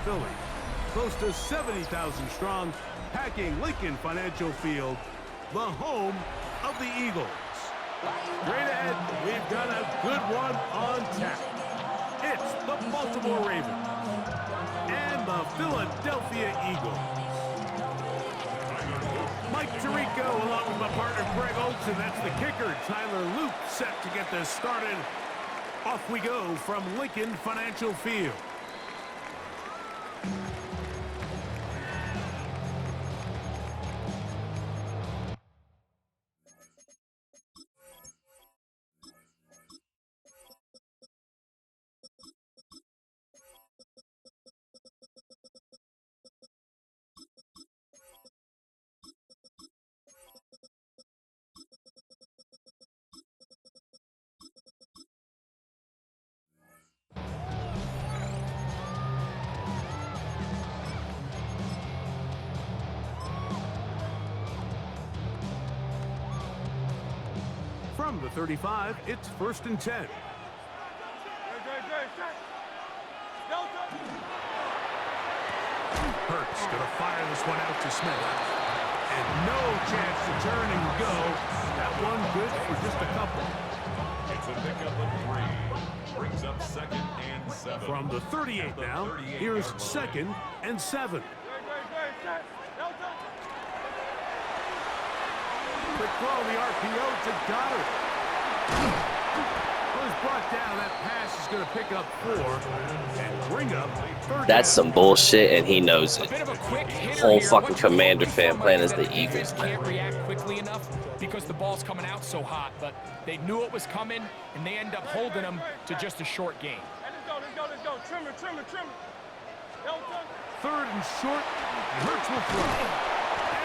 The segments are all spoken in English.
Philly. Close to 70,000 strong, packing Lincoln Financial Field, the home of the Eagles. Straight ahead, we've got a good one on tap. It's the Baltimore Ravens and the Philadelphia Eagles. Mike Tirico along with my partner Greg Olson. That's the kicker. Tyler Luke set to get this started. Off we go from Lincoln Financial Field. From the 35, it's 1st and 10. Hurts gonna fire this one out to Smith. And no chance to turn and go. That one good for just a couple. It's a pickup of 3. Brings up 2nd and 7. From the 38 now, here's 2nd and 7. Quick throw, the RPO to Goddard. Was brought down. That pass is going to pick up 4 and bring up 3rd. That's some bullshit, and he knows it. Whole fucking Commander fan playing as the Eagles. Can't react quickly enough because the ball's coming out so hot, but they knew it was coming, and they end up holding them to just a short game. Let's go. Trim it. 3rd and short. Hurts will throw.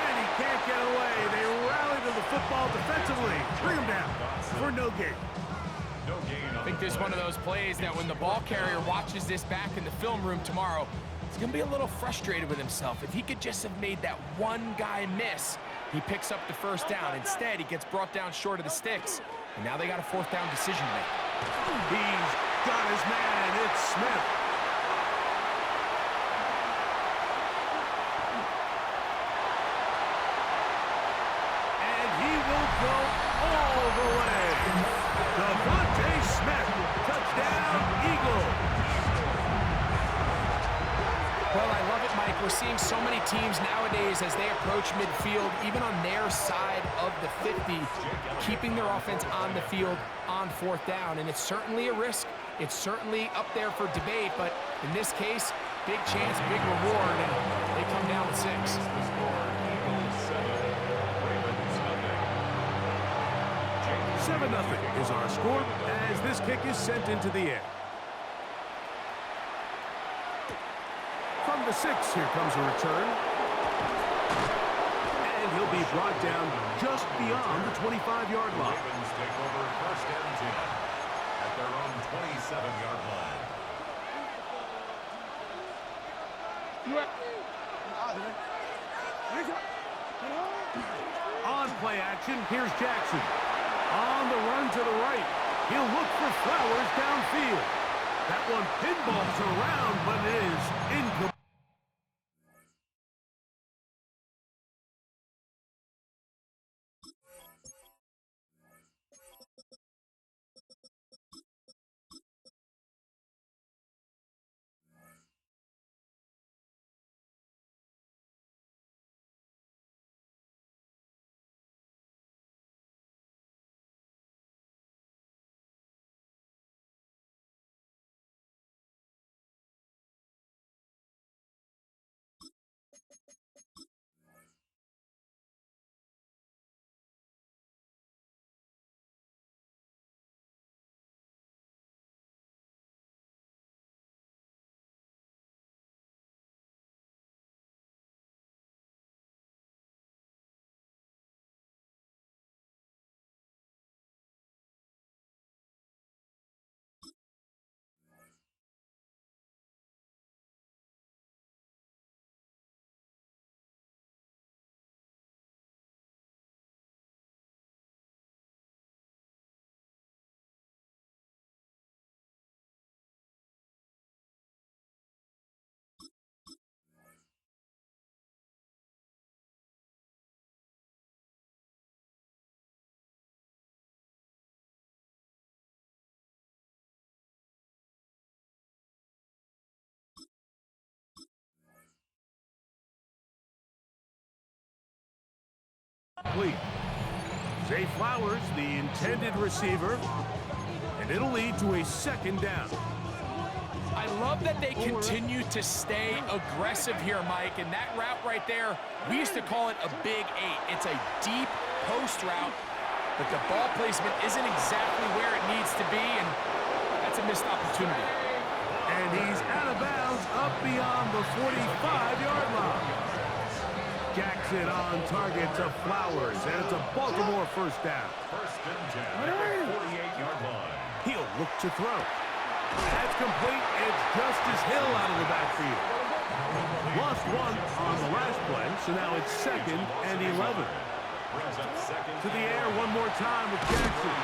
And he can't get away. They rally to the football defensively. Bring him down for no gain. I think this is one of those plays that when the ball carrier watches this back in the film room tomorrow, he's going to be a little frustrated with himself. If he could just have made that one guy miss, he picks up the 1st down. Instead, he gets brought down short of the sticks, and now they got a 4th down decision to make. He's got his man. It's Smith. And he will go all the way. Devontae Smith, touchdown, Eagles. Well, I love it, Mike. We're seeing so many teams nowadays as they approach midfield, even on their side of the 50, keeping their offense on the field on 4th down. And it's certainly a risk. It's certainly up there for debate, but in this case, big chance, big reward, and they come down with 6. 7-0 is our score as this kick is sent into the air. From the 6, here comes a return. And he'll be brought down just beyond the 25-yard line. Ravens take over 1st and 10 at their own 27-yard line. On play action, here's Jackson. On the run to the right. He'll look for Flowers downfield. That one pinballs around, but it is incomplete. incomplete. Zay Flowers, the intended receiver, and it'll lead to a second down. I love that they continue to stay aggressive here, Mike, and that route right there, we used to call it a big 8. It's a deep post route, but the ball placement isn't exactly where it needs to be, and that's a missed opportunity. And he's out of bounds up beyond the 45-yard line. Jackson on target to Flowers, and it's a Baltimore first down. First and 10 at the 48-yard line. He'll look to throw. That's complete. It's Justice Hill out of the backfield. Lost one on the last play, so now it's 2nd and 11. Brings up second. To the air one more time with Jackson.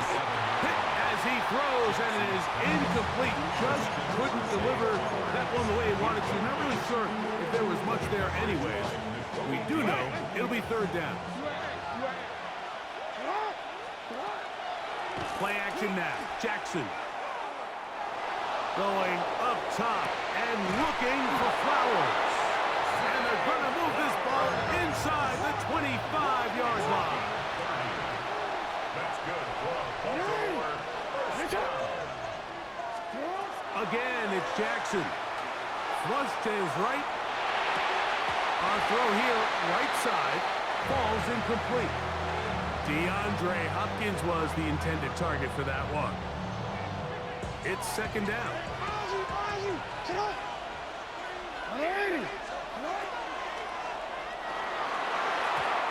Hit as he throws, and it is incomplete. Just couldn't deliver that one the way he wanted to. Not really sure if there was much there anyways. We do know it'll be 3rd down. Play action now. Jackson. Going up top and looking for Flowers. And they're going to move this ball inside the 25-yard line. That's good for Baltimore. First down. Again, it's Jackson. Flush to his right. Our throw here, right side, falls incomplete. DeAndre Hopkins was the intended target for that one. It's 2nd down.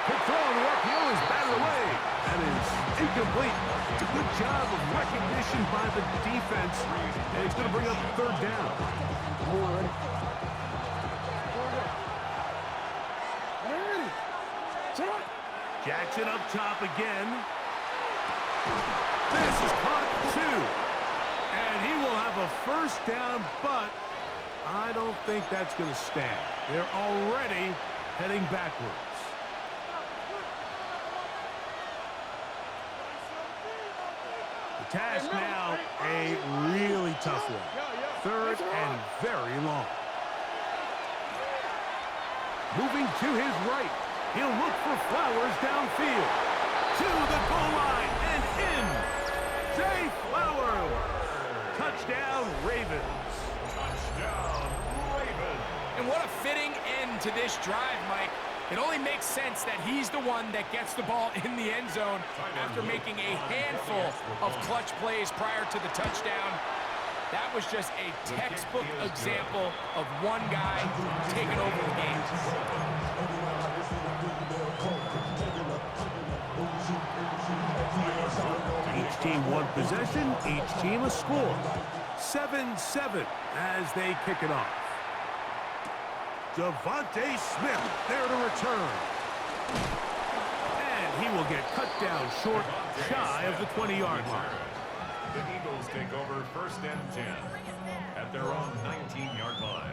Good throw on the uphill is batted away. That is incomplete. It's a good job of recognition by the defense, and it's going to bring up 3rd down. Jackson up top again. This is caught 2. And he will have a first down, but I don't think that's going to stand. They're already heading backwards. The task now, a really tough one. 3rd and very long. Moving to his right. He'll look for Flowers downfield. To the goal line and in. Zay Flowers. Touchdown, Ravens. Touchdown, Ravens. And what a fitting end to this drive, Mike. It only makes sense that he's the one that gets the ball in the end zone after making a handful of clutch plays prior to the touchdown. That was just a textbook example of one guy taking over the game. Each team one possession, each team a score. 7-7 as they kick it off. Devontae Smith there to return. And he will get cut down short, shy of the 20-yard line. The Eagles take over 1st and 10 at their own 19-yard line.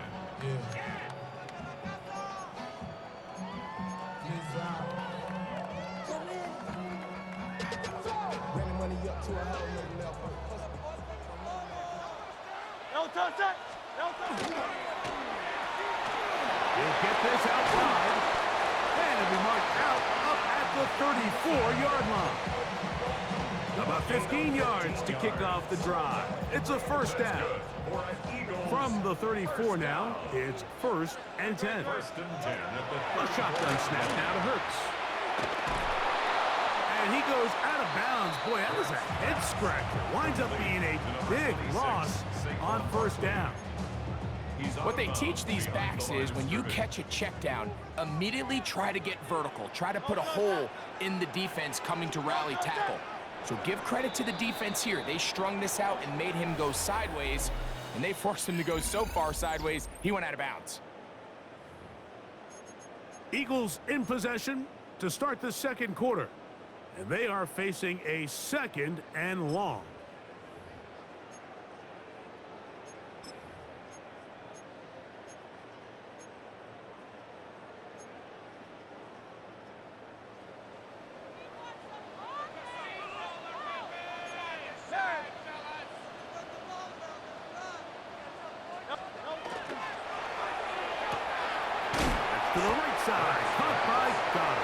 He'll get this outside. And it'll be marked out up at the 34-yard line. About 15 yards to kick off the drive. It's a first down. From the 34 now, it's 1st and 10. First and 10 at the A shotgun snap now to Hurts. And he goes out of bounds. Boy, that was a head scratcher. Winds up being a big loss on 1st down. What they teach these backs is when you catch a check down, immediately try to get vertical. Try to put a hole in the defense coming to rally tackle. So give credit to the defense here. They strung this out and made him go sideways, and they forced him to go so far sideways, he went out of bounds. Eagles in possession to start the 2nd quarter. And they are facing a 2nd and long. To the right outside, caught by Goddard.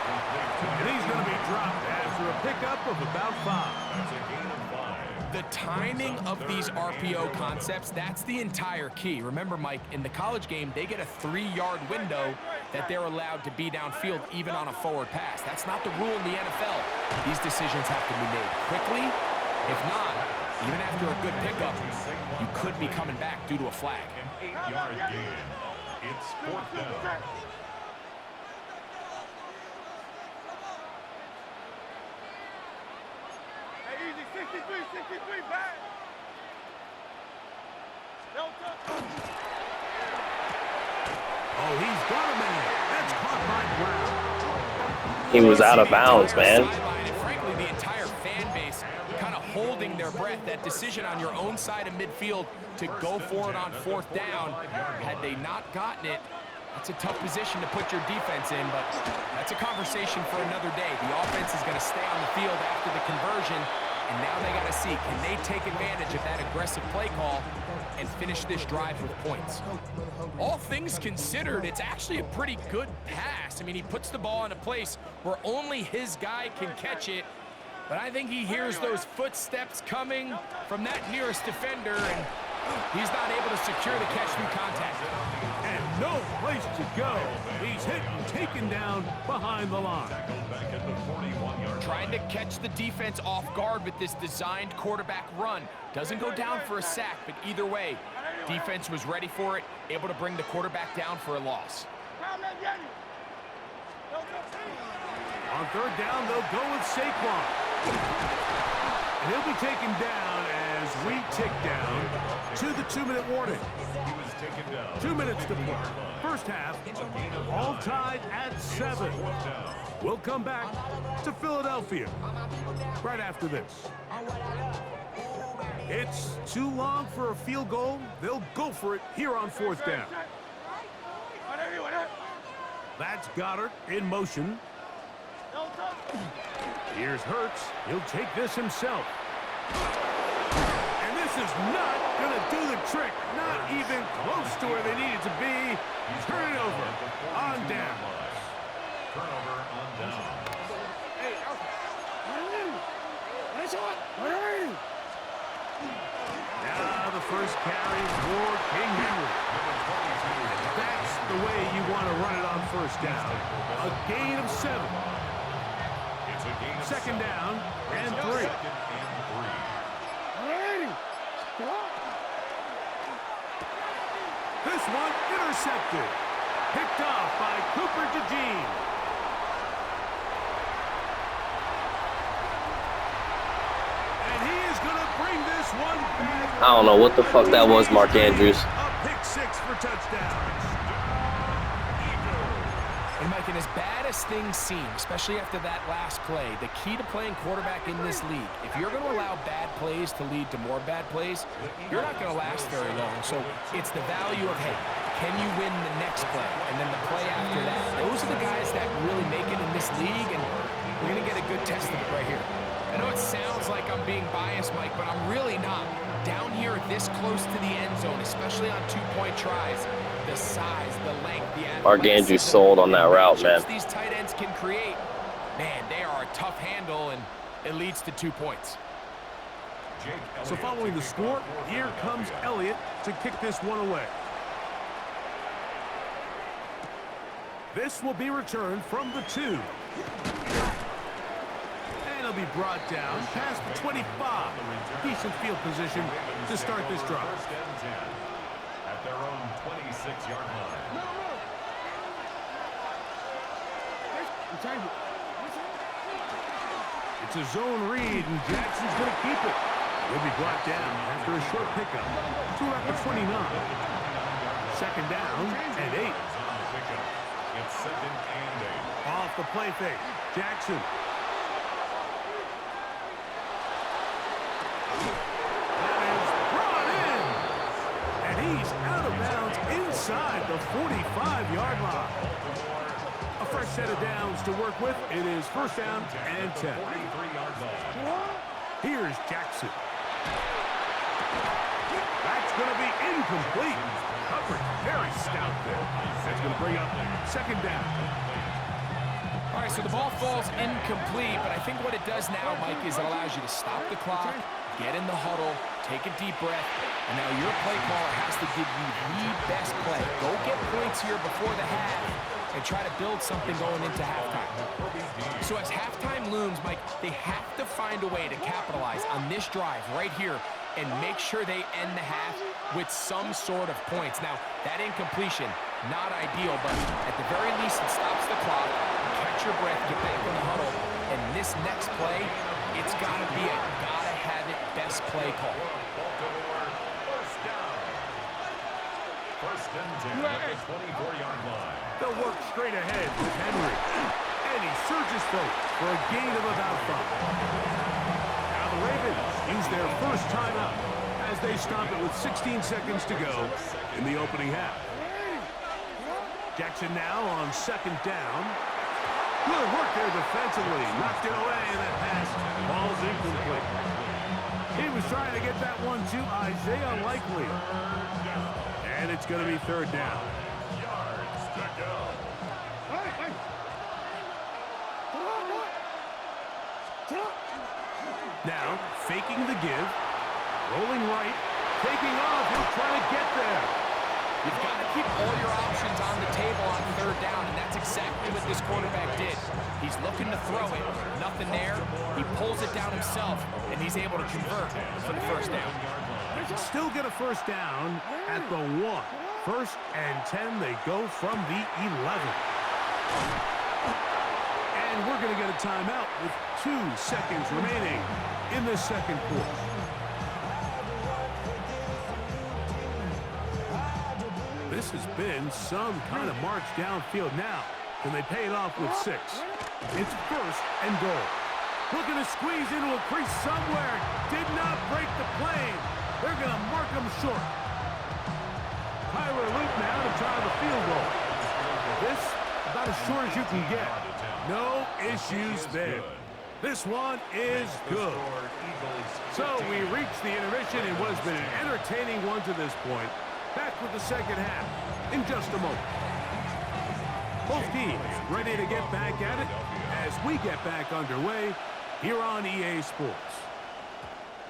And he's going to be dropped after a pickup of about 5. That's a gain of 5. The timing of these RPO concepts, that's the entire key. Remember, Mike, in the college game, they get a 3-yard window that they're allowed to be downfield even on a forward pass. That's not the rule in the NFL. These decisions have to be made quickly. If not, even after a good pickup, you could be coming back due to a flag. An 8-yard gain. It's 4th down. Hey, easy, 63, back. Don't touch. Oh, he's got a man. That's caught by Brown. He was out of bounds, man. And frankly, the entire fan base kind of holding their breath. That decision on your own side of midfield to go for it on 4th down, had they not gotten it, that's a tough position to put your defense in, but that's a conversation for another day. The offense is going to stay on the field after the conversion, and now they got to see, can they take advantage of that aggressive play call and finish this drive with points? All things considered, it's actually a pretty good pass. I mean, he puts the ball in a place where only his guy can catch it, but I think he hears those footsteps coming from that nearest defender, and he's not able to secure the catch through contact. And no place to go. He's hit and taken down behind the line. Back at the 41-yard Trying to catch the defense off guard with this designed quarterback run. Doesn't go down for a sack, but either way, defense was ready for it, able to bring the quarterback down for a loss. On 3rd down, they'll go with Saquon. And he'll be taken down as we tick down to the 2-minute warning. He was taken down. 2 minutes to play. First half, all tied at 7. We'll come back to Philadelphia right after this. It's too long for a field goal. They'll go for it here on 4th down. That's Goddard in motion. Here's Hurts. He'll take this himself. And this is not going to do the trick. Not even close to where they needed to be. Turn it over. On down. Turnover on down. Now the first carry for King Henry. That's the way you want to run it on 1st down. A gain of 7. It's a gain of 2nd down and 3. 2nd and 3. This one intercepted. Picked off by Cooper DeJean. And he is going to bring this one back. I don't know what the fuck that was, Mark Andrews. A pick 6 for touchdowns. And Mike, and as bad as things seem, especially after that last play, the key to playing quarterback in this league, if you're going to allow bad plays to lead to more bad plays, you're not going to last very long. So it's the value of, hey, can you win the next play? And then the play after that. Those are the guys that really make it in this league, and we're going to get a good test of it right here. I know it sounds like I'm being biased, Mike, but I'm really not. Down here this close to the end zone, especially on 2-point tries, the size, the length, the Mark Andrews sold on that route, man. These tight ends can create, man, they are a tough handle, and it leads to 2 points. So following the score, here comes Elliott to kick this one away. This will be returned from the 2. And it'll be brought down past the 25. Decent field position to start this drive. First and 10 at their own 26-yard line. It's a zone read, and Jackson's going to keep it. He'll be brought down after a short pickup to about the 29. 2nd down and 8. It's 2nd and 8. Off the play fake, Jackson. That is brought in. And he's out of bounds inside the 45-yard line. A fresh set of downs to work with. It is 1st down and 10. 43-yard line. Here's Jackson. That's going to be incomplete. Coverage very stout there. That's going to bring up 2nd down. All right, so the ball falls incomplete, but I think what it does now, Mike, is it allows you to stop the clock, get in the huddle, take a deep breath, and now your play caller has to give you the best play. Go get points here before the half and try to build something going into halftime. So as halftime looms, Mike, they have to find a way to capitalize on this drive right here and make sure they end the half with some sort of points. Now, that incompletion, not ideal, but at the very least, it stops the clock. Catch your breath, get back in the huddle, and this next play, it's got to be a gotta-have-it best play call. First and 10 at the 24-yard line. They'll work straight ahead with Henry. And he surges forward for a gain of about 5. Now the Ravens use their first timeout as they stop it with 16 seconds to go in the opening half. Jackson now on second down. Good work there defensively. Knocked it away, and that pass falls incomplete. He was trying to get that one to Isaiah Likely. And it's going to be third down. Yards to go. Now, faking the give. Rolling right. Taking off. He'll try to get there. You've got to keep all your options on the table on third down, and that's exactly what this quarterback did. He's looking to throw it. Nothing there. He pulls it down himself, and he's able to convert for the first down. Still get a first down at the 1. First and 10, they go from the 11. And we're going to get a timeout with 2 seconds remaining in the second quarter. This has been some kind of march downfield now. Can they pay it off with 6? It's first and goal. Looking to squeeze into a crease somewhere. Did not break the plane. They're going to mark him short. Tyler Luke now to try the field goal. This about as short as you can get. No issues there. This one is good. So we reach the intermission in what has been an entertaining one to this point. Back with the second half in just a moment. Both teams ready to get back at it as we get back underway here on EA Sports.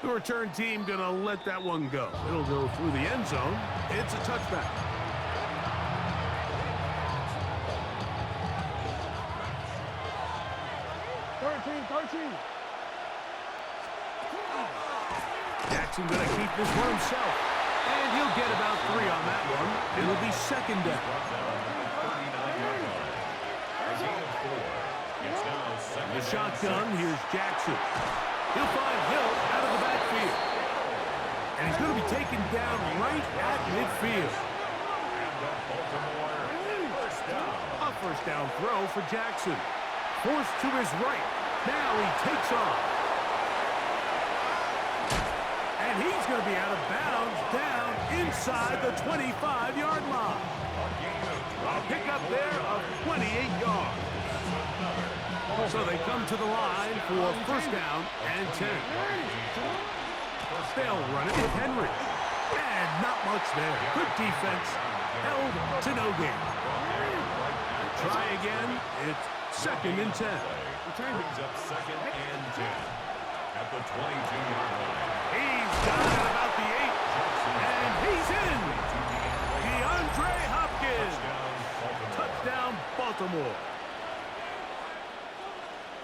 The return team going to let that one go. It'll go through the end zone. It's a touchback. Jackson going to keep this one himself. And he'll get about 3 on that one. It'll be second down. In the shotgun, here's Jackson. He'll find Hill out of the backfield. And he's going to be taken down right at midfield. A first down throw for Jackson. Forced to his right. Now he takes off. And he's going to be out of bounds down inside the 25-yard line. A pickup there of 28 yards. So they come to the line for first down and 10. They'll run it with Henry. And not much there. Good defense. Held to no gain. Try again. It's second and 10. Brings up second and 10 at the 22-yard line. He's got it about the 8. And he's in. DeAndre Hopkins. Touchdown, Baltimore.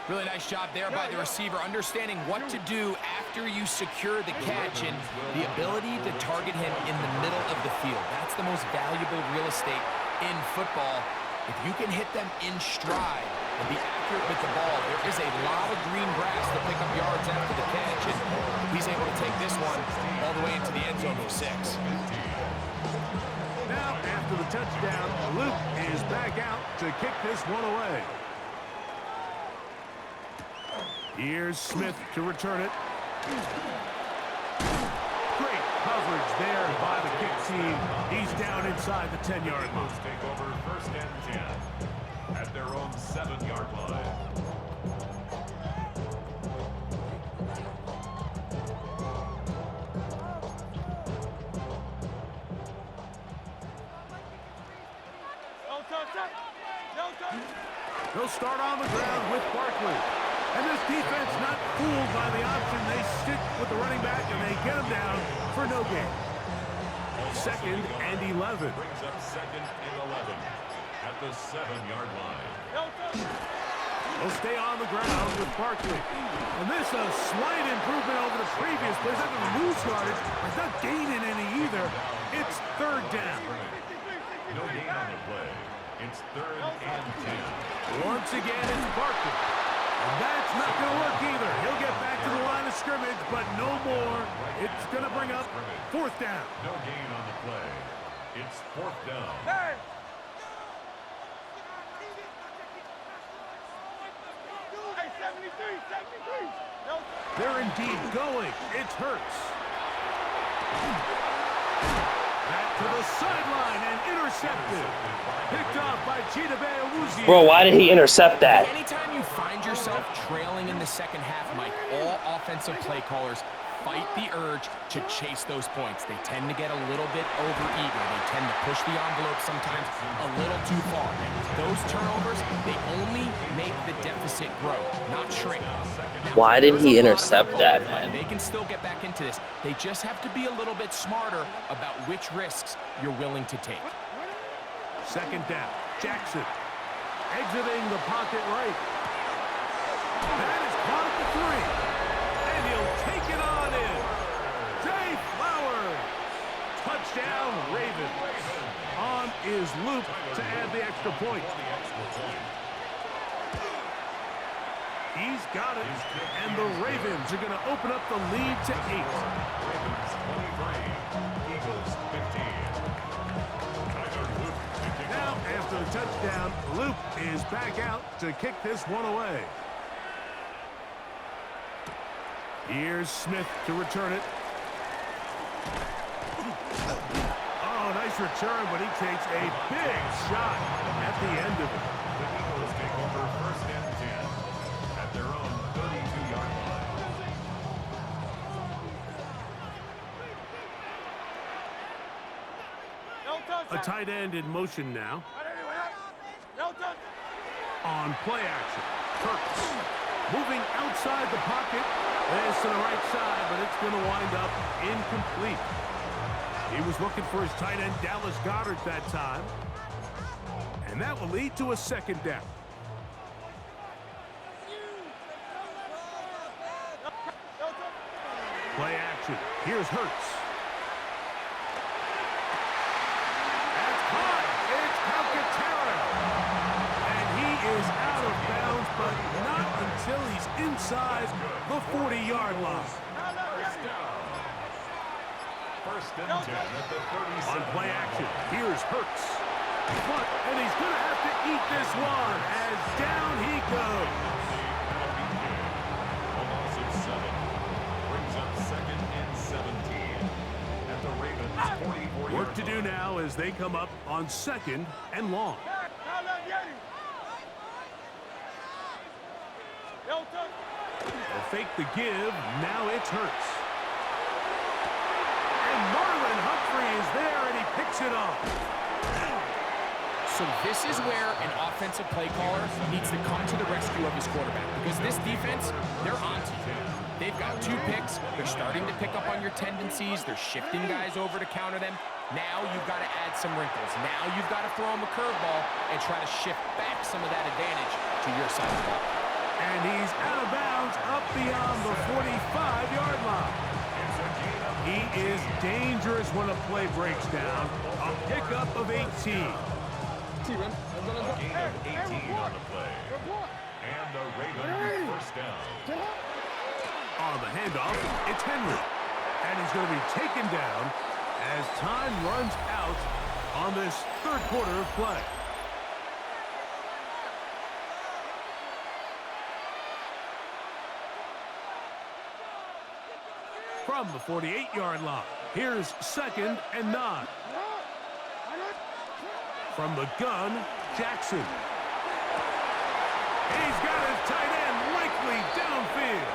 Really nice job there by the receiver, understanding what to do after you secure the catch and the ability to target him in the middle of the field. That's the most valuable real estate in football. If you can hit them in stride and be accurate with the ball, there is a lot of green grass to pick up yards after the catch, and he's able to take this one all the way into the end zone for 6. Now, after the touchdown, Luke is back out to kick this one away. Here's Smith to return it. Great coverage there by the kick team. He's down inside the 10-yard line. Take over first and 10 at their own 7-yard line. They'll start on the ground with Barkley. And this defense not fooled by the option. They stick with the running back, and they get him down for no gain. 2nd and 11. Brings up 2nd and 11 at the 7-yard line. They'll stay on the ground with Barkley. And this is a slight improvement over the previous play. It's not going to lose yardage. It's not gaining any either. It's 3rd down. No gain on the play. It's 3rd and 10. Once again, it's Barkley. And that's not going to work either. He'll get back to the line of scrimmage, but no more. It's going to bring up 4th down. No gain on the play. It's 4th down. They're indeed going. It's Hurts. Back to the sideline and intercepted. Picked off by Chidobe. Bro, why did he intercept that? Anytime you find yourself trailing in the second half, Mike, all offensive play callers fight the urge to chase those points. They tend to get a little bit overeager. They tend to push the envelope sometimes a little too far. Those turnovers, they only make the deficit grow, not shrink. Now, Why did he intercept that, man? They can still get back into this. They just have to be a little bit smarter about which risks you're willing to take. 2nd down. Jackson exiting the pocket right. That is caught at the 3. And he'll take it on in. Zay Flowers. Touchdown, Ravens. On is Luke to add the extra point. He's got it. And the Ravens are going to open up the lead to 8. Ravens 23. Eagles 15. Now, after the touchdown, Luke is back out to kick this one away. Here's Smith to return it. Oh, nice return, but he takes a big shot at the end of it. The Eagles take over 1st and 10 at their own 32-yard line. A tight end in motion now. On play action, Hurts moving outside the pocket. This to the right side, but it's going to wind up incomplete. He was looking for his tight end, Dallas Goedert, that time. And that will lead to a 2nd down. Play action. Here's Hurts. That's caught. It's Alcantara. And he is out of bounds, but not until he's inside the 40-yard line. 1st and 10 at the 37. On play action, here's Hurts. Front, and he's going to have to eat this one as down he goes. A loss of 7 brings up 2nd and 17 at the Ravens 44-yard line. Work to do now as they come up on 2nd and long. They'll fake the give. Now it's Hurts. And Marlon Humphrey is there, and he picks it off. So this is where an offensive play caller needs to come to the rescue of his quarterback, because this defense, they're on to you. They've got 2 picks. They're starting to pick up on your tendencies. They're shifting guys over to counter them. Now you've got to add some wrinkles. Now you've got to throw them a curveball and try to shift back some of that advantage to your side of the ball. And he's out of bounds up beyond the 45-yard line. He is dangerous when a play breaks down. A pickup of 18. A gain of 18 on the play. And the Ravens 1st down. On the handoff, it's Henry. And he's going to be taken down as time runs out on this 3rd quarter of play. From the 48-yard line, here's 2nd and 9. From the gun, Jackson. He's got his tight end likely downfield.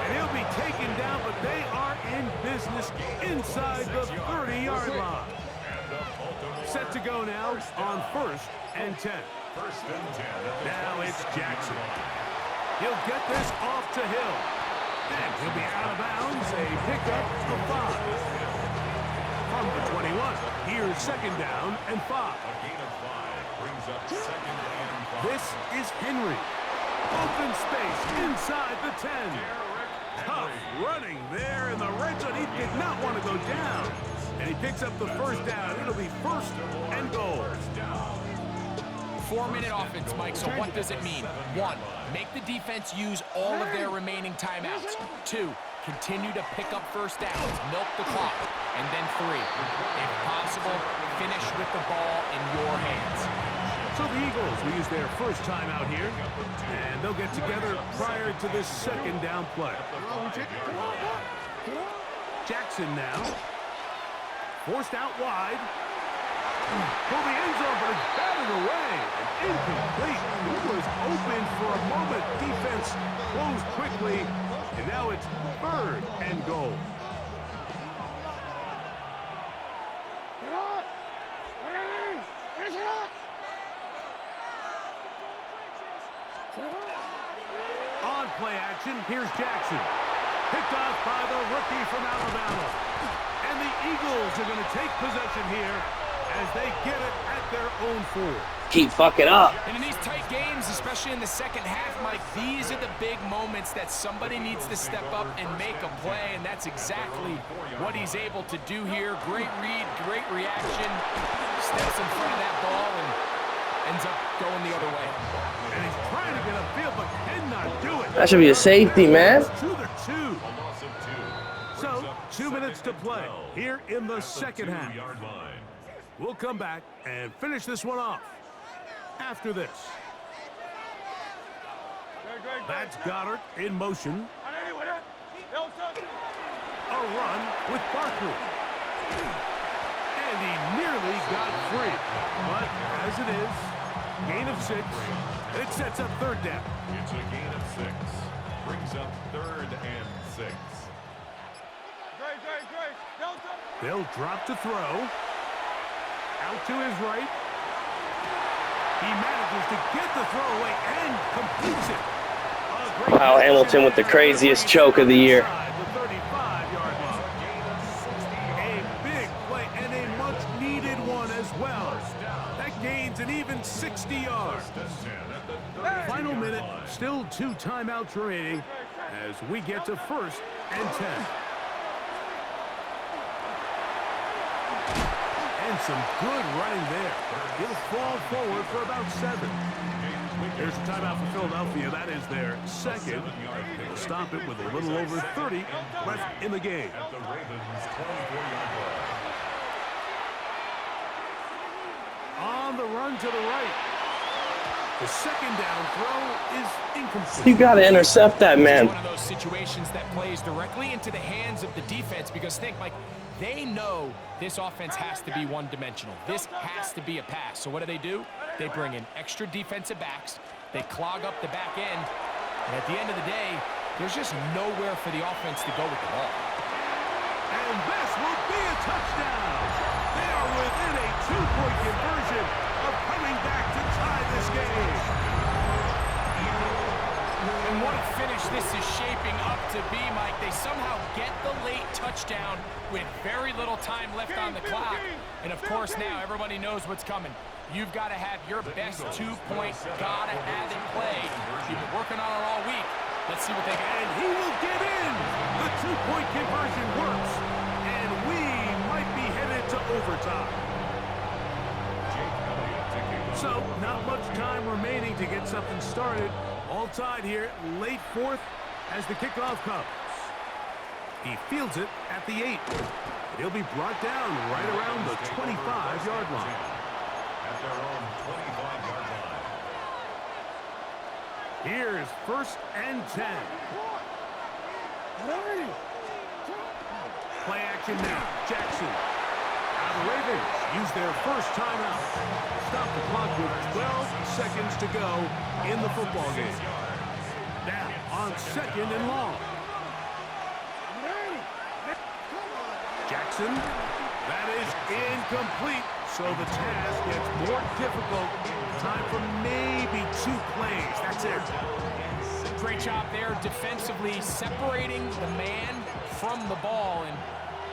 And he'll be taken down, but they are in business inside the 30-yard line. Set to go now on 1st and 10. First and 10. Now it's Jackson. He'll get this off to Hill. And he'll be out of bounds. A pickup of 5. From the 21. Here's second down and 5. A gain of 5 brings up second and 5. This is Henry. Open space inside the 10. Tough running there in the red zone. He did not want to go down. And he picks up the first down. It'll be first and goal. 4-minute offense, Mike, so what does it mean? 1, make the defense use all of their remaining timeouts. 2, continue to pick up first downs, milk the clock. And then 3, if possible, finish with the ball in your hands. So the Eagles will use their first timeout here, and they'll get together prior to this second down play. Jackson now. Forced out wide. For the end zone, but it's batted away. And incomplete. He was open for a moment. Defense closed quickly, and now it's third and goal. On play action, here's Jackson. Picked off by the rookie from Alabama. And the Eagles are going to take possession here as they get it at their own 4. Keep fucking up. And in these tight games, especially in the second half, Mike, these are the big moments that somebody needs to step up and make a play, and that's exactly what he's able to do here. Great read, great reaction, steps in front of that ball and ends up going the other way. And he's trying to get upfield, but cannot do it. That should be a safety, man. To the 2. So, 2 minutes to play here in the second half. We'll come back and finish this one off after this. That's Goddard in motion. A run with Barkley. And he nearly got free. But as it is, gain of 6. And it sets up third down. It's a gain of 6. Brings up third and 6. They'll drop to throw. Out to his right. He manages to get the throw away and completes it. Wow, Hamilton with the craziest choke of the year. The 35-yard line. A big play and a much-needed one as well. That gains an even 60 yards. Final minute, still 2 timeouts remaining as we get to first and 10. And some good running there. He'll fall forward for about 7. Here's a timeout for Philadelphia. That is their second. They'll stop it with a little over 30 left in the game. At the Ravens' 24-yard line. On the run to the right. The second down throw is incomplete. You got to intercept that, man. It's one of those situations that plays directly into the hands of the defense because think, like, they know this offense has to be one-dimensional. This has to be a pass. So what do? They bring in extra defensive backs. They clog up the back end. And at the end of the day, there's just nowhere for the offense to go with the ball. And this will be a touchdown. They are within a 2-point conversion of coming back to tie this game. And what a finish this is shaping up to be, Mike. They somehow get the late touchdown with very little time left on the clock. And, of course, now everybody knows what's coming. You've got to have your best 2-point, gotta have it played. You've been working on it all week. Let's see what they got. And he will get in. The 2-point conversion works. And we might be headed to overtime. So, not much time remaining to get something started. All tied here, late fourth as the kickoff comes. He fields it at the 8. He'll be brought down right around the 25-yard line. At their own 25-yard line. Here's first and 10. Play action now. Jackson. Now the Ravens use their first timeout. Stop the clock with 12 seconds to go in the football game. Now on second and long. Jackson. That is incomplete. So the task gets more difficult. Time for maybe 2 plays. That's it. Great job there defensively, separating the man from the ball. And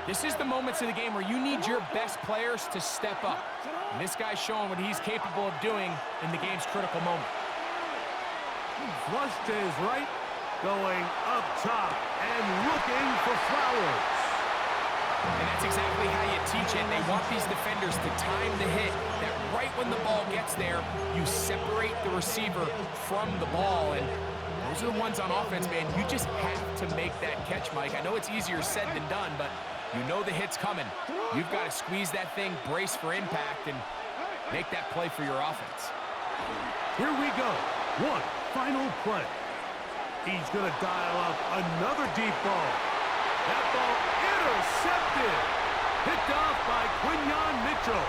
this is the moments of the game where you need your best players to step up. And this guy's showing what he's capable of doing in the game's critical moment. Flush to his right, going up top and looking for Flowers. And that's exactly how you teach it. They want these defenders to time the hit, that right when the ball gets there, you separate the receiver from the ball. And those are the ones on offense, man. You just have to make that catch, Mike. I know it's easier said than done, but you know the hit's coming. You've got to squeeze that thing, brace for impact, and make that play for your offense. Here we go. One final play. He's going to dial up another deep ball. That ball intercepted. Picked off by Quinyon Mitchell.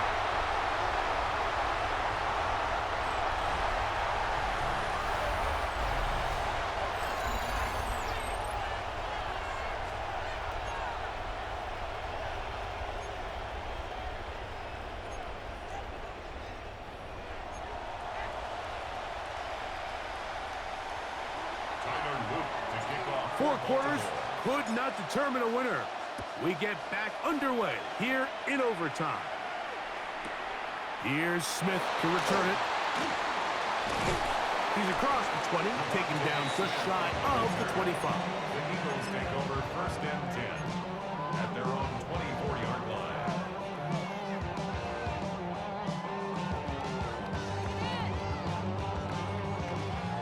Four quarters could not determine a winner. We get back underway here in overtime. Here's Smith to return it. He's across the 20, taken down just shy of the 25. The Eagles take over 1st and 10 at their own 24-yard line.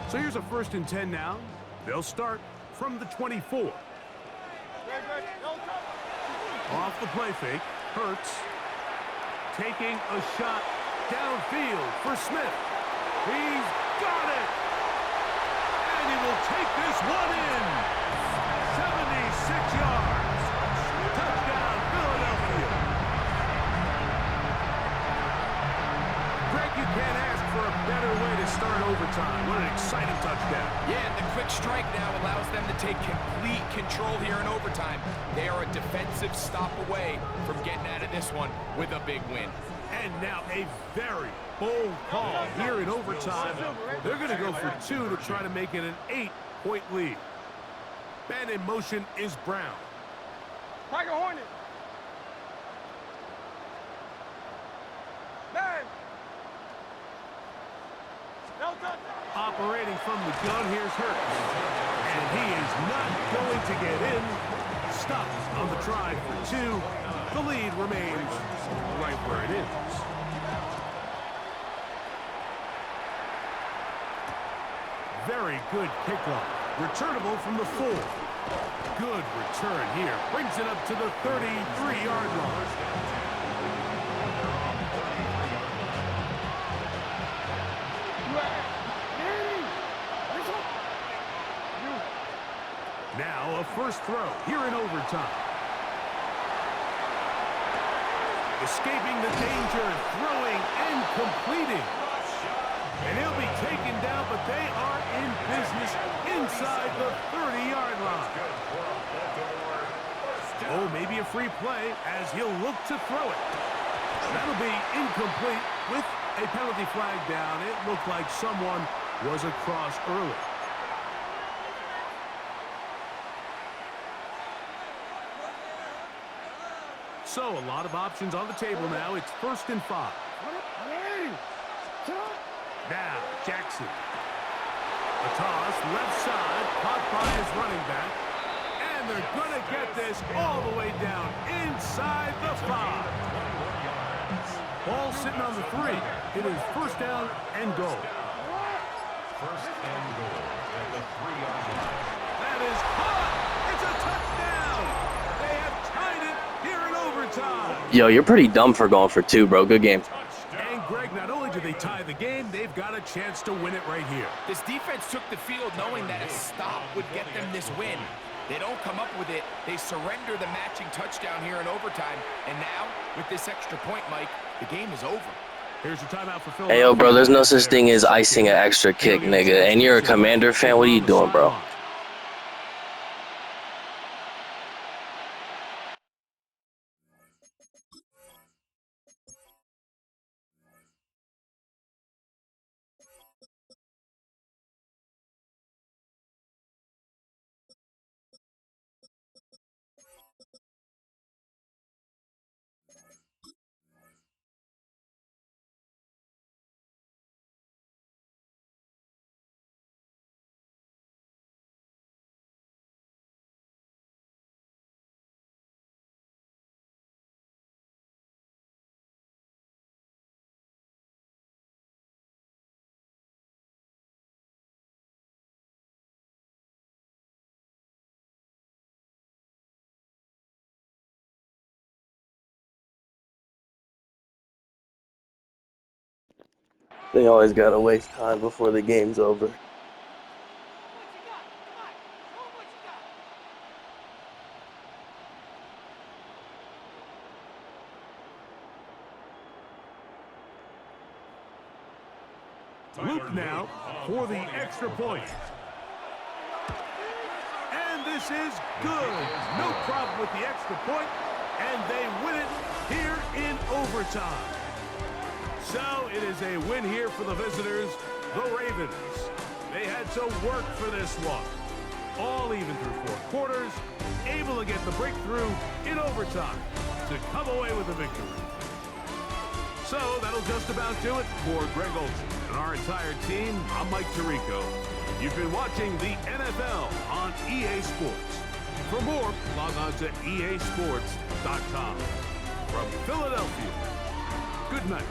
So here's a 1st and 10 now. They'll start from the 24. Off the play fake, Hurts taking a shot downfield for Smith. He's got it! And he will take this one in. 76 yards. Touchdown, Philadelphia. Greg, you can't ask for a better way to start overtime. What an exciting touchdown. Yeah, and the quick strike now allows them to take complete control here in overtime. They are a defensive stop away from getting out of this one with a big win. And now a very bold call here in overtime. They're going to go for 2 to try to make it an 8-point lead. Man in motion is Brown. Tiger Hornet. Man. Operating from the gun, here's Hurts. And he is not going to get in. Stopped on the try for 2. The lead remains right where it is. Very good kickoff. Returnable from the 4. Good return here. Brings it up to the 33-yard line. Now a first throw here in overtime. Escaping the danger, throwing and completing. And he'll be taken down, but they are in business inside the 30-yard line. Oh, maybe a free play as he'll look to throw it. That'll be incomplete with a penalty flag down. It looked like someone was across early. So a lot of options on the table now. It's 1st and 5. Now Jackson. A toss left side, caught by his running back. And they're going to get this all the way down inside the 5. Ball sitting on the 3. It is 1st down and goal. 1st and goal at the 3-yard line. That is caught. It's a touchdown. They have tied it here in overtime. Yo, you're pretty dumb for going for 2, bro. Good game. And Greg, not only do they tie the game, they've got a chance to win it right here. This defense took the field knowing that a stop would get them this win. They don't come up with it. They surrender the matching touchdown here in overtime. And now, with this extra point, Mike, the game is over. Here's your timeout for Philadelphia. Hey, yo, bro, there's no such thing as icing an extra kick, nigga. And you're a Commander fan? What are you doing, bro? They always gotta waste time before the game's over. Luke now for the extra point. And this is good. No problem with the extra point, and they win it here in overtime. So it is a win here for the visitors, the Ravens. They had to work for this one. All even through 4 quarters, able to get the breakthrough in overtime to come away with a victory. So that'll just about do it for Greg Olsen and our entire team. I'm Mike Tirico. You've been watching the NFL on EA Sports. For more, log on to easports.com. From Philadelphia, good night.